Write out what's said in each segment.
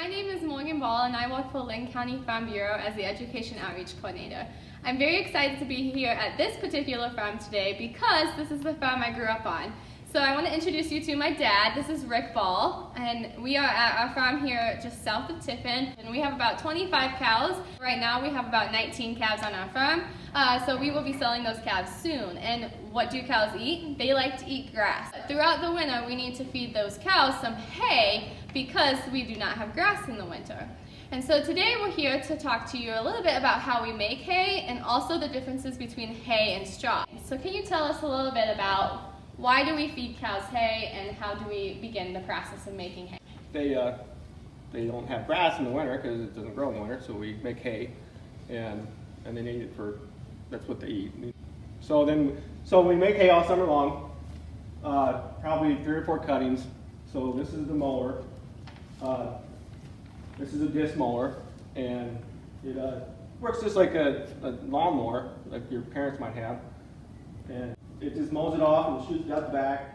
My name is Morgan Ball and I work for Linn County Farm Bureau as the Education Outreach Coordinator. I'm very excited to be here at this particular farm today because this is the farm I grew up on. So I want to introduce you to my dad. This is Rick Ball, and we are at our farm here just south of Tiffin, and we have about 25 cows. Right now we have about 19 calves on our farm, so we will be selling those calves soon. And what do cows eat? They like to eat grass. Throughout the winter we need to feed those cows some hay because we do not have grass in the winter. And so today we're here to talk to you a little bit about how we make hay and also the differences between hay and straw. So can you tell us a little bit about why do we feed cows hay and how do we begin the process of making hay? They don't have grass in the winter because it doesn't grow in the winter, so we make hay and they need it for, that's what they eat. So we make hay all summer long, probably 3 or 4 cuttings. So this is the mower. This is a disc mower, and it works just like a lawnmower, like your parents might have. And it just mows it off and shoots it out the back.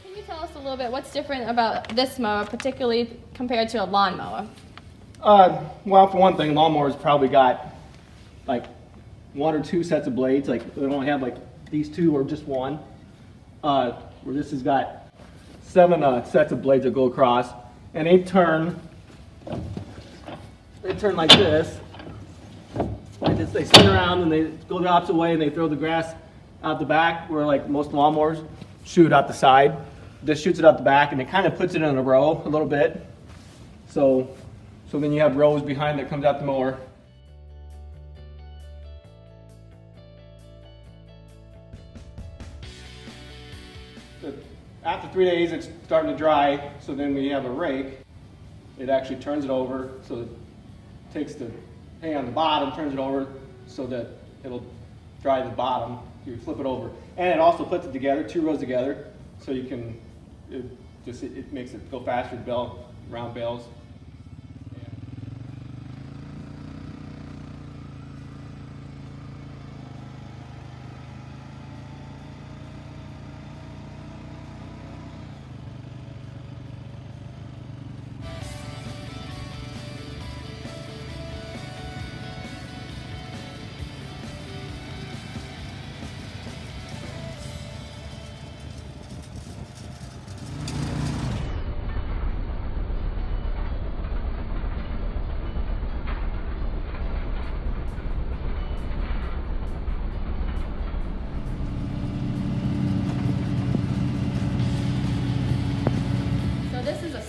Can you tell us a little bit what's different about this mower, particularly compared to a lawnmower? Well, for one thing, lawnmowers probably got like 1 or 2 sets of blades. Like they don't have like these 2 or just 1. Where this has got 7 sets of blades that go across, and they turn like this. They spin around and they go the opposite way, and they throw the grass out the back. Where like most lawnmowers shoot out the side. This shoots it out the back, and it kind of puts it in a row a little bit. So then you have rows behind that comes out the mower. After 3 days, it's starting to dry, so then we have a rake. It actually turns it over, so it takes the hay on the bottom, turns it over so that it'll dry the bottom. You flip it over. And it also puts it together, 2 rows together, so you can, it makes it go faster, round bales.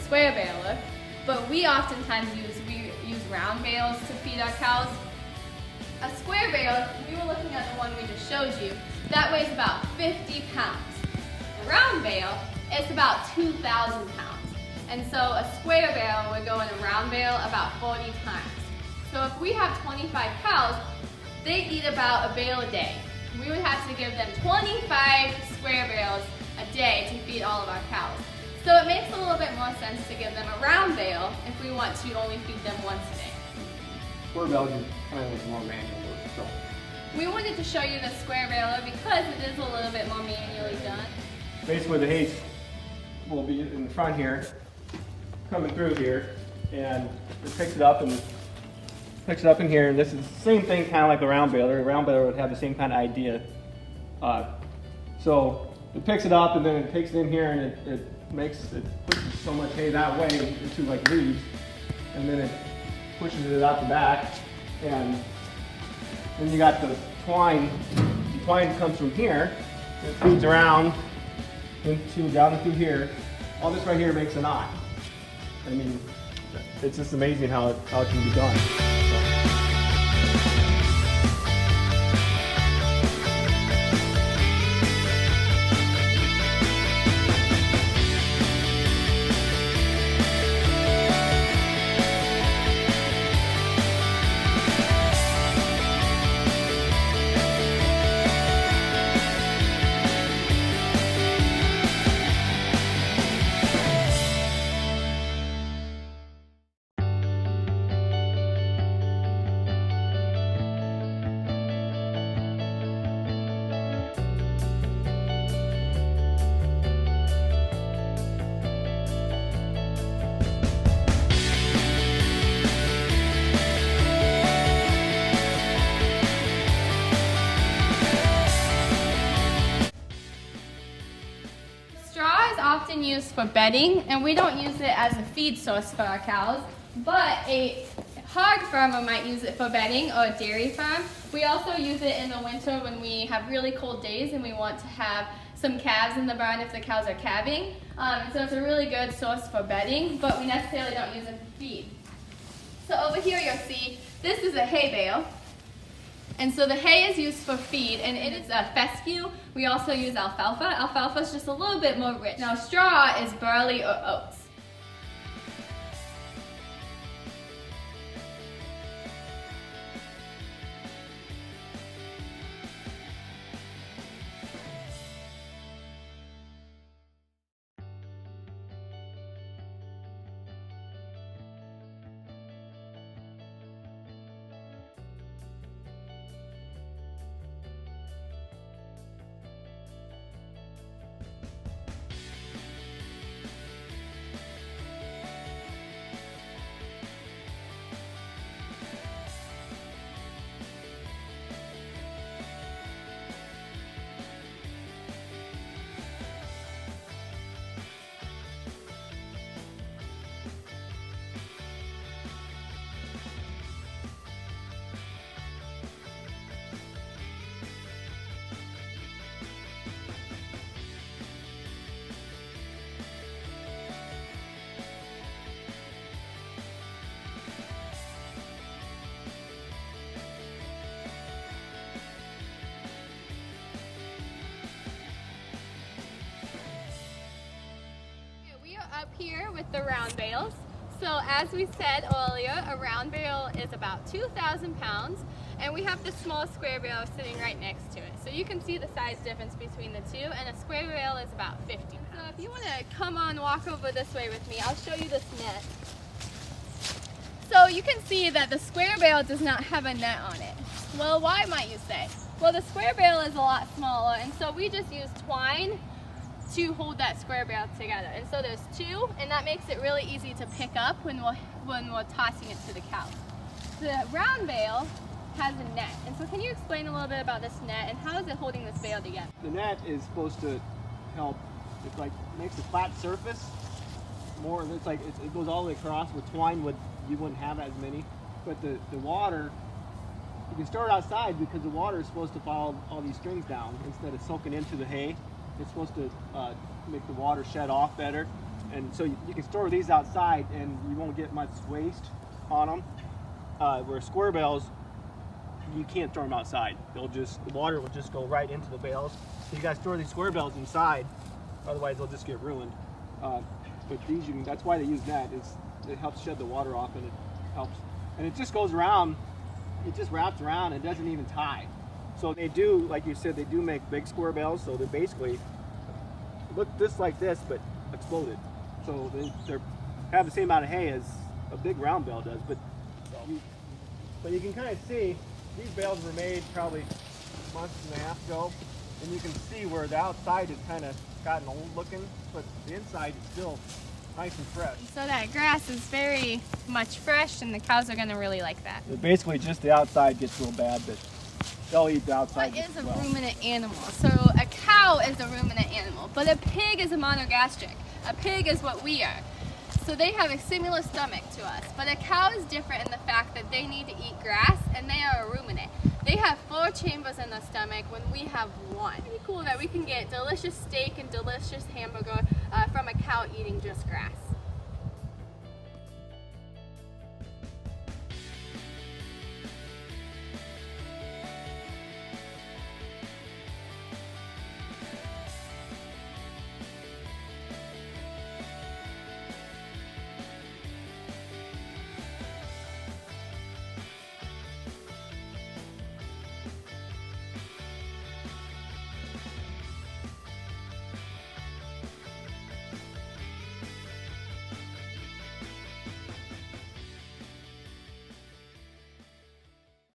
Square baler, but we oftentimes use round bales to feed our cows. A square bale, we were looking at the one we just showed you, that weighs about 50 pounds. A round bale, it's about 2,000 pounds. And so a square bale would go in a round bale about 40 times. So if we have 25 cows, they eat about a bale a day. We would have to give them 25 square bales a day to feed all of our cows. So it makes a little bit more sense to give them a round bale if we want to only feed them once a day. Square bales is kind of like more manual work. So we wanted to show you the square baler because it is a little bit more manually done. Basically the hay will be in the front here, coming through here, and it picks it up in here, and this is the same thing kind of like the round baler. A round baler would have the same kind of idea. So it picks it up and then it takes it in here and it pushes so much hay that way into like leaves, and then it pushes it out the back, and then you got the twine. The twine comes from here, it feeds around down and through here. All this right here makes a knot. I mean, it's just amazing how it can be done. often used for bedding, and we don't use it as a feed source for our cows, but a hog farmer might use it for bedding, or a dairy farm. We also use it in the winter when we have really cold days and we want to have some calves in the barn if the cows are calving. So it's a really good source for bedding, but we necessarily don't use it for feed. So over here you'll see, this is a hay bale. And so the hay is used for feed, and it is a fescue. We also use alfalfa. Alfalfa is just a little bit more rich. Now straw is barley or oats. Up here with the round bales. So as we said earlier, a round bale is about 2,000 pounds, and we have the small square bale sitting right next to it. So you can see the size difference between the two, and a square bale is about 50 pounds. So if you want to come on, walk over this way with me, I'll show you this net. So you can see that the square bale does not have a net on it. Well, why might you say? Well, the square bale is a lot smaller, and so we just use twine to hold that square bale together. And so there's two, and that makes it really easy to pick up when we're tossing it to the cow. The round bale has a net. And so can you explain a little bit about this net and how is it holding this bale together? The net is supposed to help, it like makes a flat surface more, it's like it goes all the way across. With twine you wouldn't have as many, but the water, you can store it outside because the water is supposed to follow all these strings down instead of soaking into the hay. It's supposed to make the water shed off better, and so you can store these outside and you won't get much waste on them. Where square bales, you can't store them outside. The water will just go right into the bales. So you got to store these square bales inside, otherwise they'll just get ruined. But these, that's why they use net. It helps shed the water off, and it helps. And it just goes around. It just wraps around and doesn't even tie. So they do, like you said, they do make big square bales, so they basically look just like this, but exploded. So they have the same amount of hay as a big round bale does, but you can kind of see, these bales were made probably a month and a half ago, and you can see where the outside has kind of gotten old looking, but the inside is still nice and fresh. So that grass is very much fresh, and the cows are going to really like that. But basically just the outside gets real bad, but they'll eat the outside. What is a ruminant animal? So a cow is a ruminant animal, but a pig is a monogastric. A pig is what we are. So they have a similar stomach to us, but a cow is different in the fact that they need to eat grass, and they are a ruminant. They have 4 chambers in the stomach when we have 1. It's pretty cool that we can get delicious steak and delicious hamburger from a cow eating just grass.